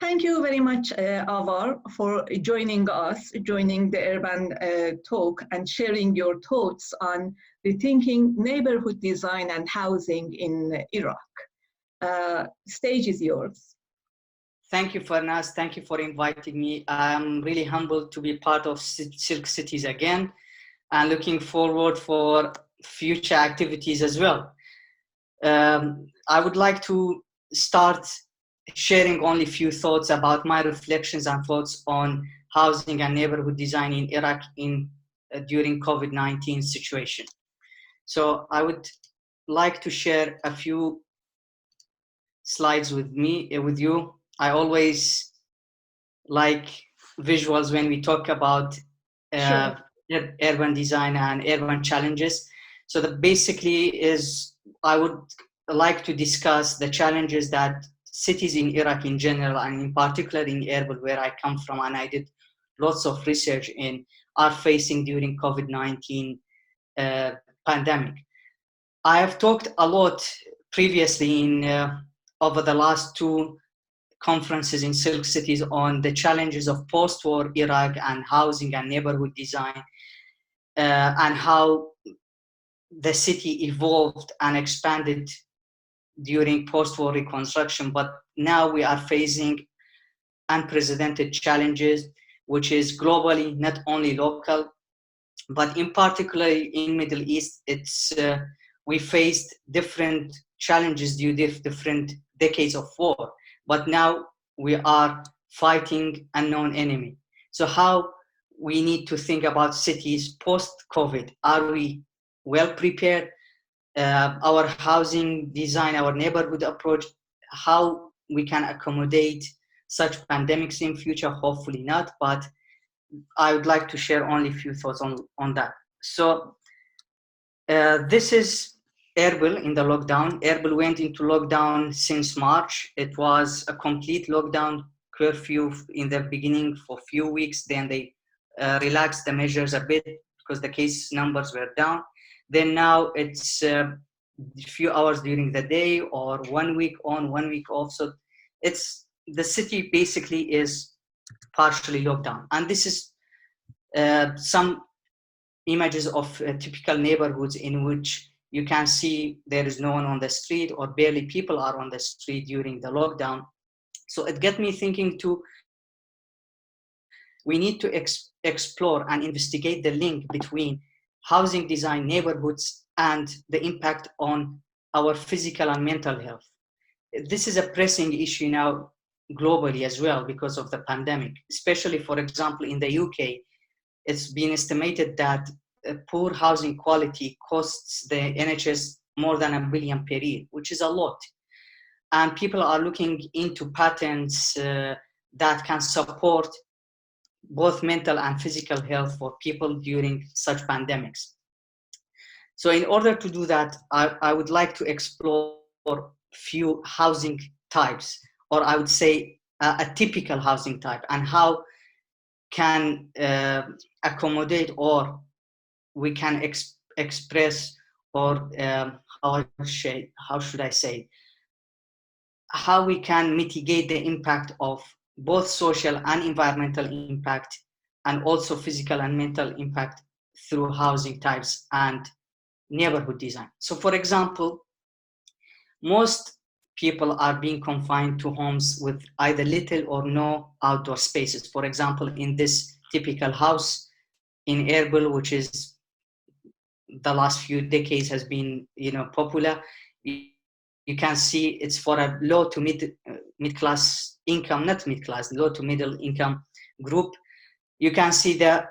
Thank you very much, Avar, for joining the Urban Talk and sharing your thoughts on rethinking neighborhood design and housing in Iraq. Stage is yours. Thank you, Farnaz. Thank you for inviting me. I'm really humbled to be part of Silk Cities again and looking forward for future activities as well. I would like to start sharing only a few thoughts about my reflections and thoughts on housing and neighborhood design in Iraq during COVID-19 situation. So I would like to share a few slides with you. I always like visuals when we talk about Sure. urban design and urban challenges. So that basically is, I would like to discuss the challenges that cities in Iraq in general, and in particular in Erbil, where I come from, and I did lots of research in, are facing during COVID-19 pandemic. I have talked a lot previously over the last two conferences in Silk Cities on the challenges of post-war Iraq and housing and neighborhood design, and how the city evolved and expanded during post-war reconstruction. But now we are facing unprecedented challenges, which is globally, not only local, but in particular in Middle East. We faced different challenges due to different decades of war, but now we are fighting unknown enemy. So how we need to think about cities post-COVID? Are we well prepared? Our housing design, our neighborhood approach, how we can accommodate such pandemics in future? Hopefully not, but I would like to share only a few thoughts on that. So this is Erbil in the lockdown. Erbil went into lockdown since March. It was a complete lockdown, curfew in the beginning for a few weeks. Then they relaxed the measures a bit because the case numbers were down. Then now it's a few hours during the day, or 1 week on, 1 week off. So the city basically is partially locked down. And this is some images of typical neighborhoods in which you can see there is no one on the street, or barely people are on the street during the lockdown. So it got me thinking too, we need to explore and investigate the link between housing design, neighborhoods, and the impact on our physical and mental health. This is a pressing issue now globally as well because of the pandemic, especially, for example, in the UK. It's been estimated that poor housing quality costs the NHS more than $1 billion per year, which is a lot. And people are looking into patterns that can support both mental and physical health for people during such pandemics. So in order to do that, I would like to explore few housing types, or I would say a typical housing type, and how can accommodate, or we can express, or how should I say, how we can mitigate the impact of both social and environmental impact, and also physical and mental impact through housing types and neighborhood design. So for example, most people are being confined to homes with either little or no outdoor spaces. For example, in this typical house in Erbil, which is the last few decades has been popular, you can see it's for a low to mid-class income, not mid-class, low to middle income group. You can see the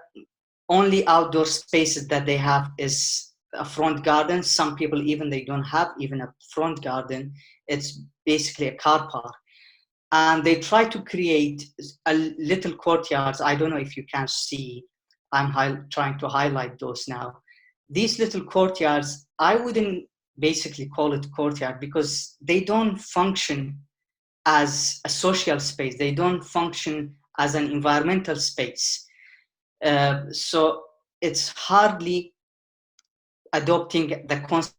only outdoor spaces that they have is a front garden. Some people, even they don't have even a front garden. It's basically a car park. And they try to create a little courtyards. I don't know if you can see, I'm trying to highlight those now. These little courtyards, I wouldn't basically call it courtyard, because they don't function as a social space. They don't function as an environmental space. So it's hardly adopting the concept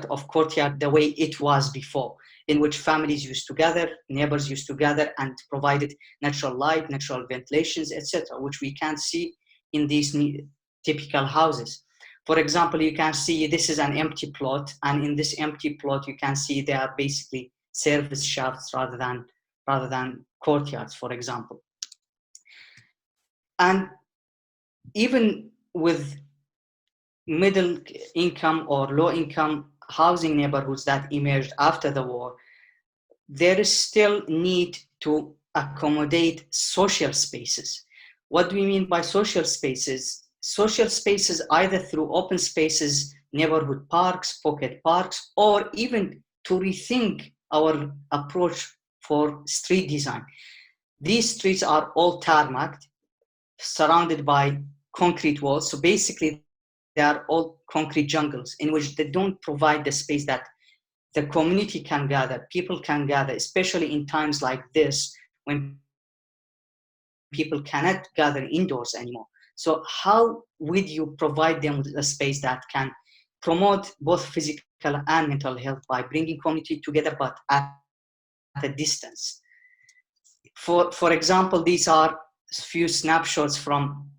of courtyard the way it was before, in which families used to gather, neighbors used to gather and provided natural light, natural ventilations, etc., which we can't see in these typical houses. For example, you can see this is an empty plot, and in this empty plot, you can see they are basically service shafts rather than courtyards, for example. And even with middle income or low income housing neighborhoods that emerged after the war, there is still need to accommodate social spaces. What do we mean by social spaces? Social spaces either through open spaces, neighborhood parks, pocket parks, or even to rethink our approach for street design. These streets are all tarmacked, surrounded by concrete walls. So basically, they are all concrete jungles in which they don't provide the space that the community can gather, people can gather, especially in times like this when people cannot gather indoors anymore. So how would you provide them with a space that can promote both physical and mental health by bringing community together, but at a distance? For example, these are a few snapshots from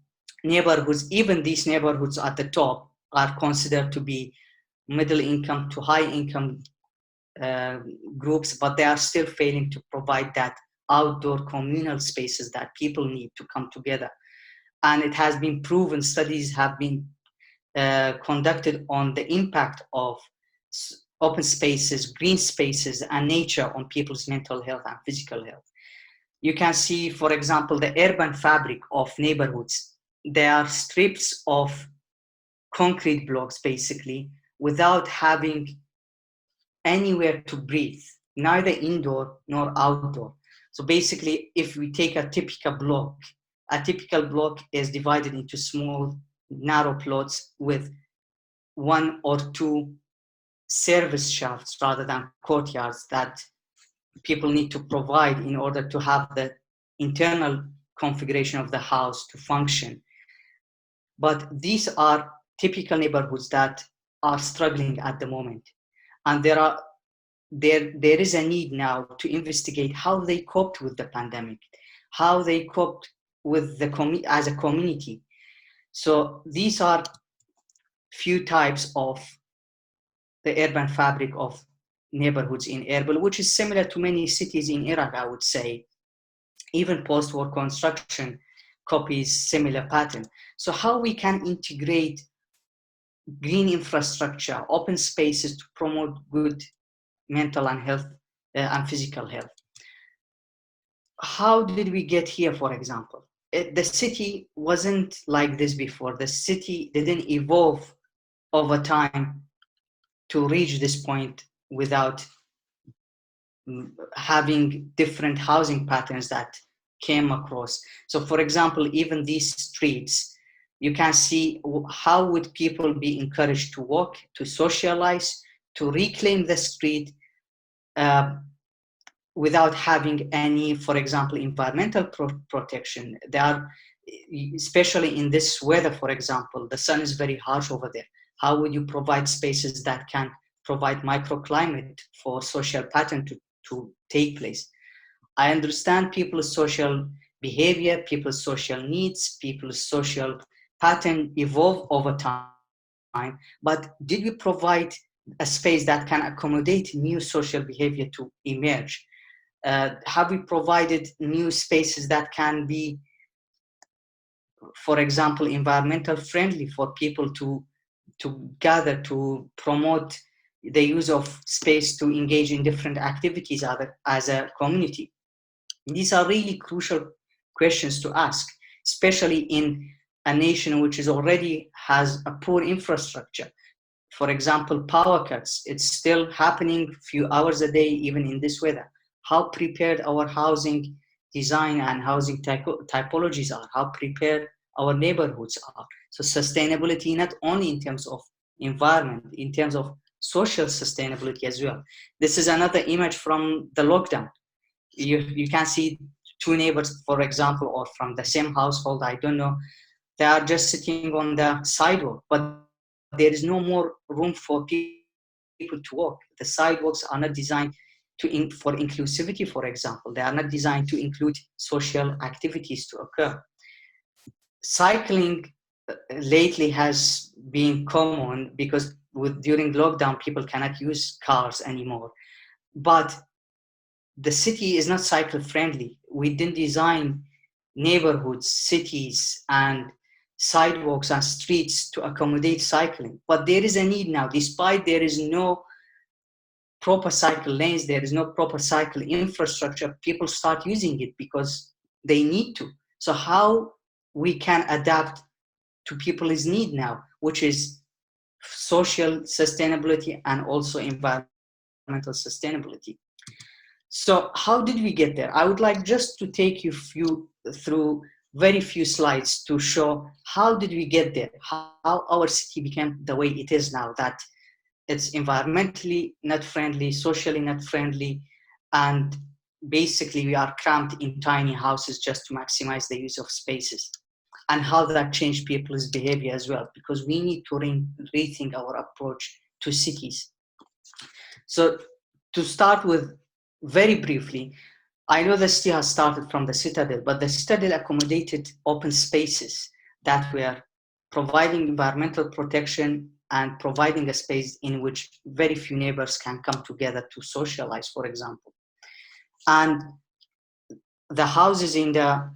neighborhoods. Even these neighborhoods at the top are considered to be middle income to high income groups, but they are still failing to provide that outdoor communal spaces that people need to come together. And it has been proven, studies have been conducted on the impact of open spaces, green spaces, and nature on people's mental health and physical health. You can see, for example, the urban fabric of neighborhoods. They are strips of concrete blocks, basically, without having anywhere to breathe, neither indoor nor outdoor. So basically, if we take a typical block is divided into small, narrow plots with one or two service shafts rather than courtyards that people need to provide in order to have the internal configuration of the house to function. But these are typical neighborhoods that are struggling at the moment. And there is a need now to investigate how they coped with the pandemic, how they coped with as a community. So these are few types of the urban fabric of neighborhoods in Erbil, which is similar to many cities in Iraq, I would say. Even post-war construction copies similar pattern. So how we can integrate green infrastructure, open spaces to promote good mental and health and physical health. How did we get here, for example? The city wasn't like this before. The city didn't evolve over time to reach this point without having different housing patterns that came across. So for example, even these streets, you can see how would people be encouraged to walk, to socialize, to reclaim the street without having any, for example, environmental protection. There are, especially in this weather, for example, the sun is very harsh over there. How would you provide spaces that can provide microclimate for social pattern to take place? I understand people's social behavior, people's social needs, people's social pattern evolve over time, but did we provide a space that can accommodate new social behavior to emerge? Have we provided new spaces that can be, for example, environmental friendly for people to gather, to promote the use of space to engage in different activities as a community? These are really crucial questions to ask, especially in a nation which already has a poor infrastructure. For example, power cuts, it's still happening a few hours a day, even in this weather. How prepared our housing design and housing typologies are, how prepared our neighborhoods are. So sustainability, not only in terms of environment, in terms of social sustainability as well. This is another image from the lockdown. You can see two neighbors, for example, or from the same household, I don't know, they are just sitting on the sidewalk, but there is no more room for people people to walk. The sidewalks are not designed for inclusivity, for example. They are not designed to include social activities to occur. Cycling lately has been common because during lockdown, people cannot use cars anymore. But the city is not cycle friendly. We didn't design neighborhoods, cities, and sidewalks and streets to accommodate cycling. But there is a need now, despite there is no proper cycle lanes, there is no proper cycle infrastructure, people start using it because they need to. So how we can adapt to people's need now, which is social sustainability and also environmental sustainability. So how did we get there? I would like just to take you through very few slides to show how did we get there, how our city became the way it is now, that it's environmentally not friendly, socially not friendly, and basically we are cramped in tiny houses just to maximize the use of spaces, and how that changed people's behavior as well, because we need to rethink our approach to cities. So to start with, very briefly, I know the city has started from the citadel, but the citadel accommodated open spaces that were providing environmental protection and providing a space in which very few neighbors can come together to socialize, for example. And the houses in the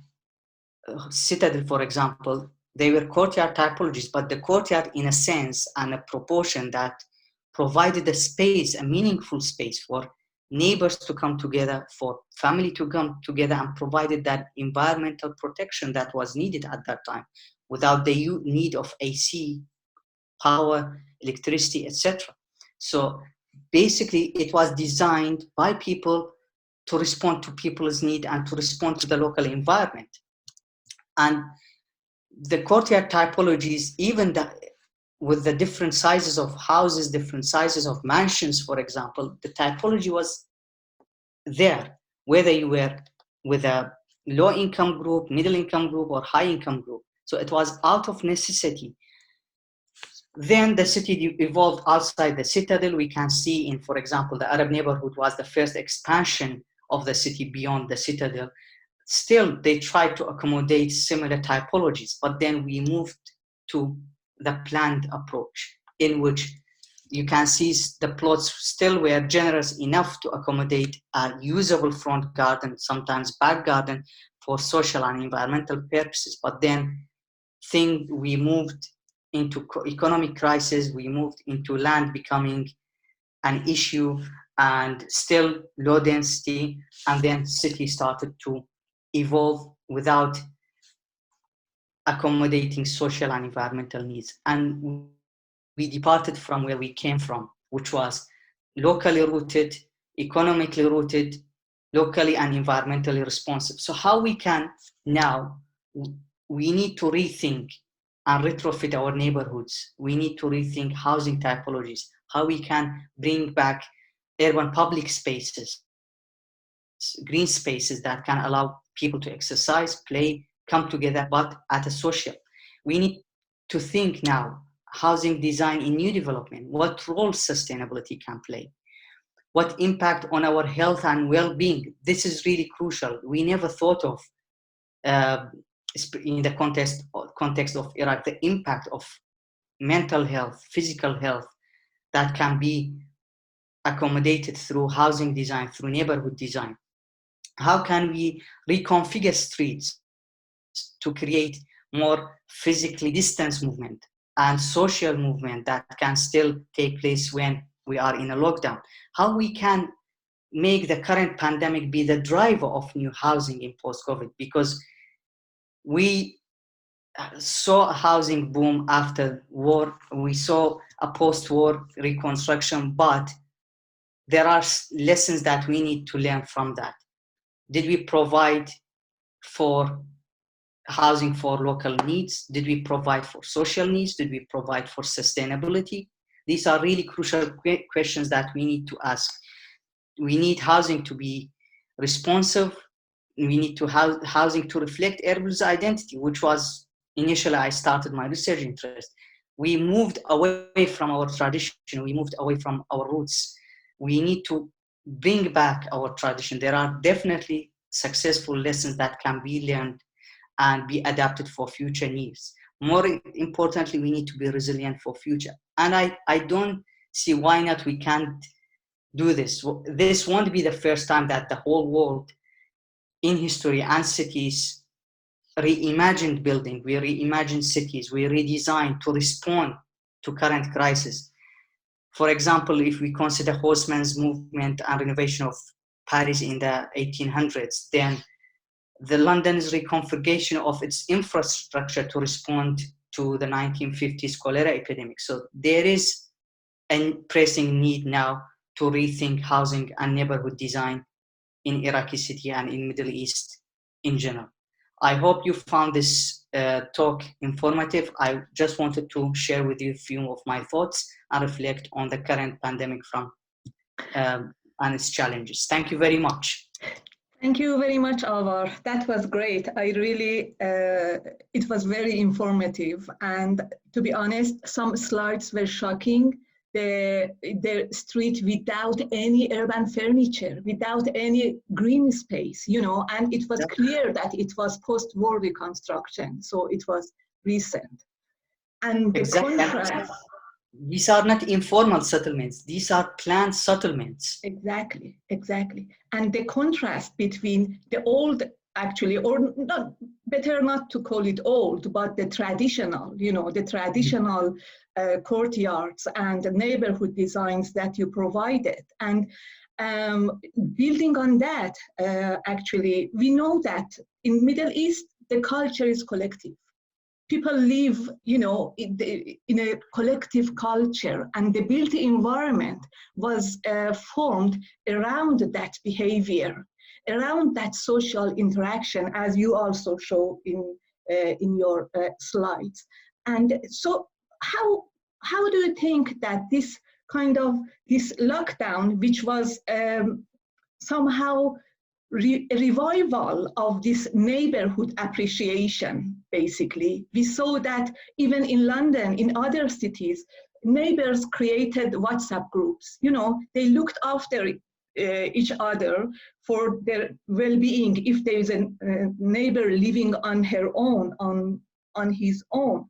citadel, for example, they were courtyard typologies, but the courtyard in a sense and a proportion that provided a space, a meaningful space for neighbors to come together, for family to come together, and provided that environmental protection that was needed at that time without the need of AC, power, electricity, etc. So basically it was designed by people to respond to people's need and to respond to the local environment. And the courtyard typologies, even with the different sizes of houses, different sizes of mansions, for example, the typology was there, whether you were with a low income group, middle income group, or high income group. So it was out of necessity. Then the city evolved outside the citadel. We can see in, for example, the Arab neighborhood was the first expansion of the city beyond the citadel. Still, they tried to accommodate similar typologies, but then we moved to the planned approach, in which you can see the plots still were generous enough to accommodate a usable front garden, sometimes back garden, for social and environmental purposes. But then we moved into economic crisis, we moved into land becoming an issue and still low density, and then city started to evolve without accommodating social and environmental needs. And we departed from where we came from, which was locally rooted, economically rooted, locally and environmentally responsive. So how we can now, we need to rethink and retrofit our neighborhoods. We need to rethink housing typologies, how we can bring back urban public spaces, green spaces that can allow people to exercise, play, come together, but at a social. We need to think now, housing design in new development, what role sustainability can play, what impact on our health and well-being. This is really crucial. We never thought of, in the context of Iraq, the impact of mental health, physical health that can be accommodated through housing design, through neighborhood design. How can we reconfigure streets to create more physically distanced movement and social movement that can still take place when we are in a lockdown? How we can make the current pandemic be the driver of new housing in post-COVID, because we saw a housing boom after war, we saw a post-war reconstruction, but there are lessons that we need to learn from that. Did we provide for housing for local needs? Did we provide for social needs? Did we provide for sustainability? These are really crucial questions that we need to ask. We need housing to be responsive. We need to housing to reflect Erbil's identity, which was initially I started my research interest. we moved away from our tradition, we moved away from our roots. We need to bring back our tradition. There are definitely successful lessons that can be learned and be adapted for future needs. More importantly, we need to be resilient for future. And I don't see why not we can't do this. This won't be the first time that the whole world in history and cities reimagined building, we reimagined cities, we redesigned to respond to current crisis. For example, if we consider Haussmann's movement and renovation of Paris in the 1800s, then the London's reconfiguration of its infrastructure to respond to the 1950s cholera epidemic. So there is a pressing need now to rethink housing and neighborhood design in Iraqi city and in Middle East in general. I hope you found this talk informative. I just wanted to share with you a few of my thoughts and reflect on the current pandemic from and its challenges. Thank you very much. Thank you very much, Avar. That was great. I really, it was very informative. And to be honest, some slides were shocking. The street without any urban furniture, without any green space, you know, and it was clear that it was post-war reconstruction, so it was recent. And the contrast. These are not informal settlements, these are planned settlements. Exactly, exactly. And the contrast between the old, actually, or not, better not to call it old, but the traditional, you know, the traditional courtyards and the neighborhood designs that you provided. And building on that, actually, we know that in Middle East, the culture is collective. People live, you know, in a collective culture, and the built environment was formed around that behavior, around that social interaction, as you also show in your slides. And so, how do you think that this kind of this lockdown, which was somehow a revival of this neighborhood appreciation, basically. We saw that even in London, in other cities, neighbors created WhatsApp groups. You know, they looked after each other for their well-being if there is a neighbor living on her own, on his own.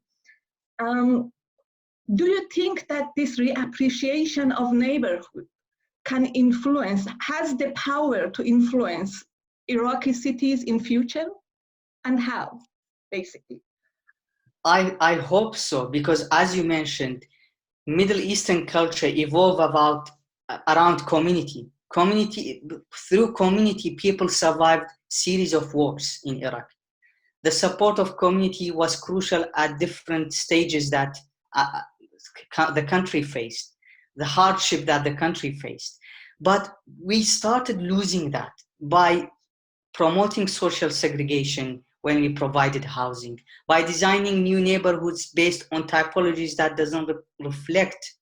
Do you think that this reappreciation of neighborhood can influence, has the power to influence Iraqi cities in future? And how, basically? I hope so, because as you mentioned, Middle Eastern culture evolved around community. Through community, people survived series of wars in Iraq. The support of community was crucial at different stages that the country faced, the hardship that the country faced. But we started losing that by promoting social segregation when we provided housing, by designing new neighborhoods based on typologies that doesn't reflect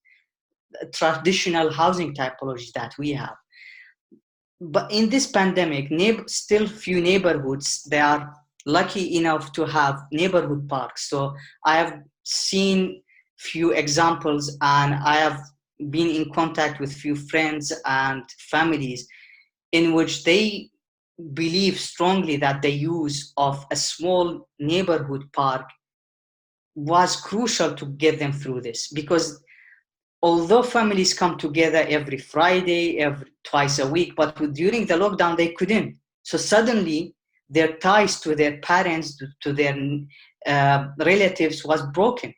traditional housing typologies that we have. But in this pandemic, still few neighborhoods, they are lucky enough to have neighborhood parks. So I have seen few examples, and I have been in contact with few friends and families in which they believe strongly that the use of a small neighborhood park was crucial to get them through this, because although families come together every Friday, twice a week, but during the lockdown they couldn't. So suddenly their ties to their parents, to their relatives was broken.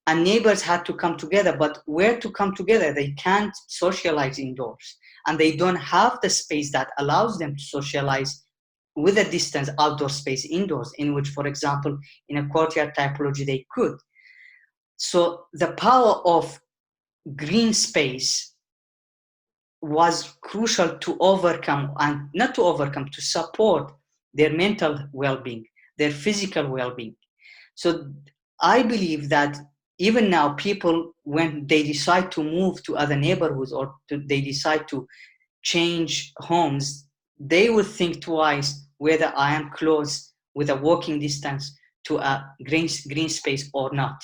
And neighbors had to come together, but where to come together? They can't socialize indoors, and they don't have the space that allows them to socialize with a distance outdoor space indoors, in which, for example, in a courtyard typology, they could. So the power of green space was crucial to overcome, and not to overcome, to support their mental well-being, their physical well-being. So I believe that even now, people, when they decide to move to other neighborhoods or they decide to change homes, they will think twice whether I am close with a walking distance to a green space or not.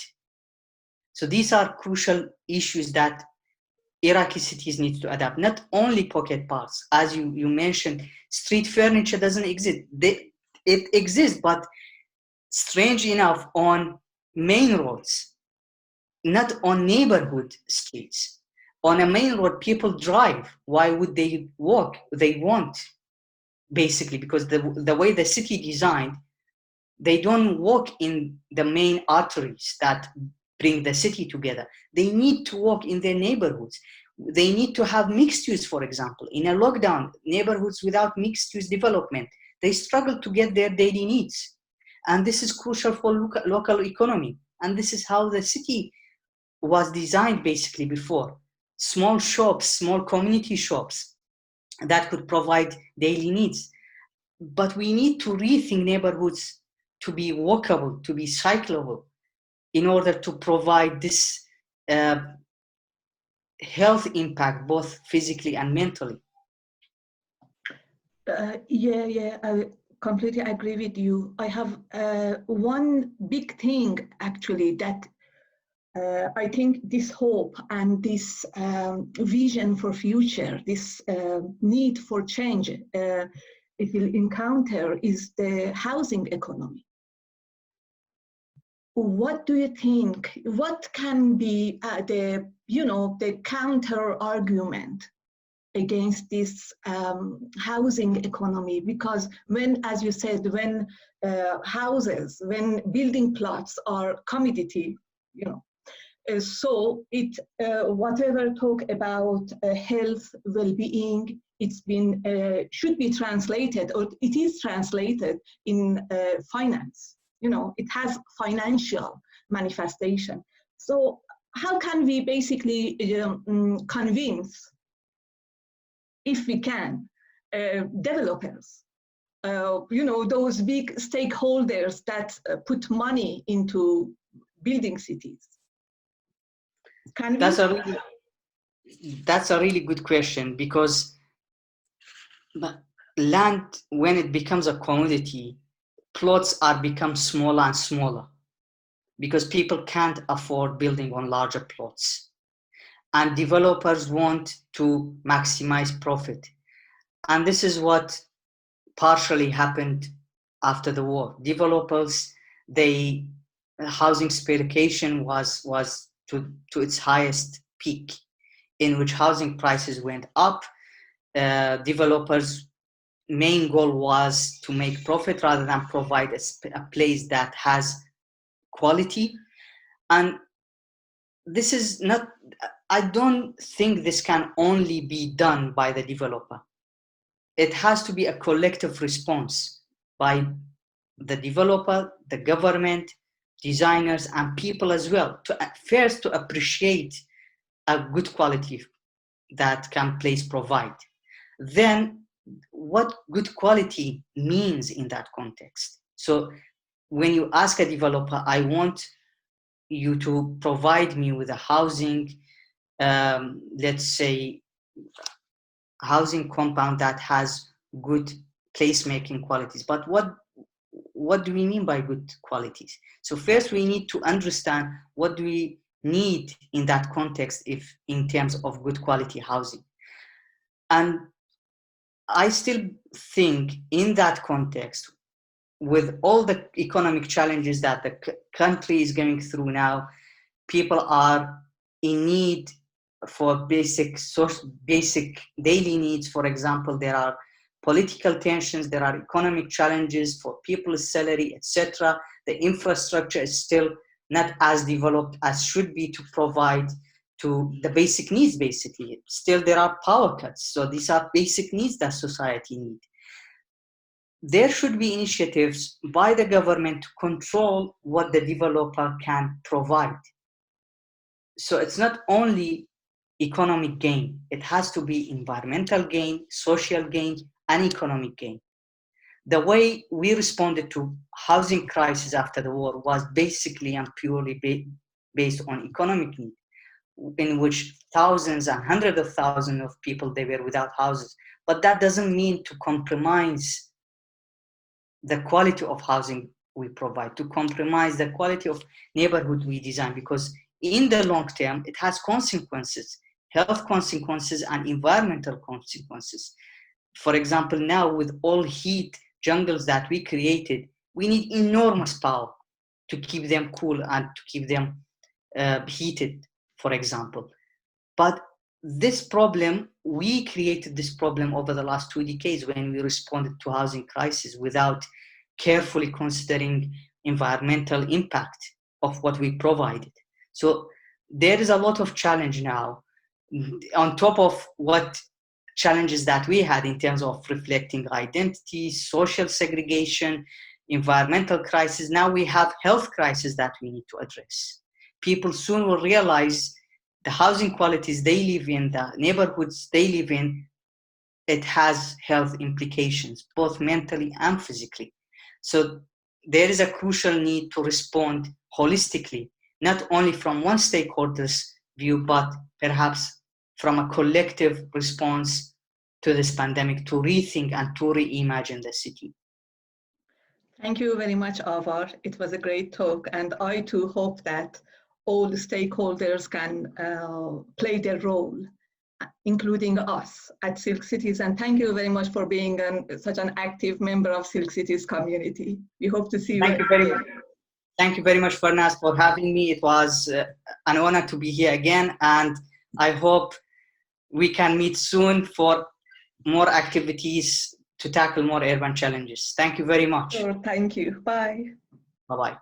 So these are crucial issues that Iraqi cities need to adapt. Not only pocket parks, as you mentioned, street furniture doesn't exist. It exists, but strange enough, on main roads, not on neighborhood streets. On a main road, people drive. Why would they walk? They won't, basically, because the way the city designed, they don't walk in the main arteries that bring the city together. They need to walk in their neighborhoods. They need to have mixed use, for example. In a lockdown, neighborhoods without mixed use development, they struggle to get their daily needs. And this is crucial for local economy. And this is how the city was designed basically before. Small shops, small community shops that could provide daily needs. But we need to rethink neighborhoods to be walkable, to be cyclable, in order to provide this health impact, both physically and mentally. Yeah, I completely agree with you. I have one big thing actually that I think this hope and this vision for future, this need for change it will encounter is the housing economy. What do you think? What can be the counter argument against this housing economy? Because when, as you said, when houses, when building plots are commodity, so it whatever talk about health, well-being, it's been should be translated, or it is translated in finance. It has financial manifestation. So how can we basically convince, if we can, developers, those big stakeholders that put money into building cities? Can we? That's a really good question, because land, when it becomes a commodity, plots become smaller and smaller because people can't afford building on larger plots. And developers want to maximize profit. And this is what partially happened after the war. Developers, housing speculation was to its highest peak, in which housing prices went up. Developers' main goal was to make profit rather than provide a place that has quality. And this is not, I don't think this can only be done by the developer. It has to be a collective response by the developer, the government, designers, and people as well, first to appreciate a good quality that can place provide. Then what good quality means in that context. So when you ask a developer, I want you to provide me with a housing, let's say, housing compound that has good placemaking qualities. But what do we mean by good qualities? So first we need to understand what do we need in that context, if in terms of good quality housing. And I still think in that context, with all the economic challenges that the country is going through now, people are in need for basic daily needs. For example, there are political tensions, there are economic challenges for people's salary, etc. The infrastructure is still not as developed as should be to provide to the basic needs, basically. Still, there are power cuts. So these are basic needs that society needs. There should be initiatives by the government to control what the developer can provide. So it's not only economic gain, it has to be environmental gain, social gain, and economic gain. The way we responded to housing crisis after the war was basically and purely based on economic need, in which thousands and hundreds of thousands of people, they were without houses. But that doesn't mean to compromise the quality of housing we provide, to compromise the quality of neighborhood we design, because in the long term, it has consequences, health consequences and environmental consequences. For example, now with all heat jungles that we created, we need enormous power to keep them cool and to keep them heated, for example. But this problem, we created this problem over the last 2 decades when we responded to housing crisis without carefully considering environmental impact of what we provided. So there is a lot of challenge now on top of what challenges that we had in terms of reflecting identity, social segregation, environmental crisis. Now we have health crisis that we need to address. People soon will realize the housing qualities they live in, the neighborhoods they live in, it has health implications, both mentally and physically. So there is a crucial need to respond holistically, not only from one stakeholder's view, but perhaps from a collective response to this pandemic, to rethink and to reimagine the city. Thank you very much, Avar. It was a great talk, and I too hope that all the stakeholders can play their role, including us at Silk Cities. And thank you very much for being such an active member of Silk Cities community. We hope to see you. Thank you very much. Thank you very much, Farnaz, for having me. It was an honor to be here again, and I hope we can meet soon for more activities to tackle more urban challenges. Thank you very much. Sure, thank you. Bye. Bye-bye.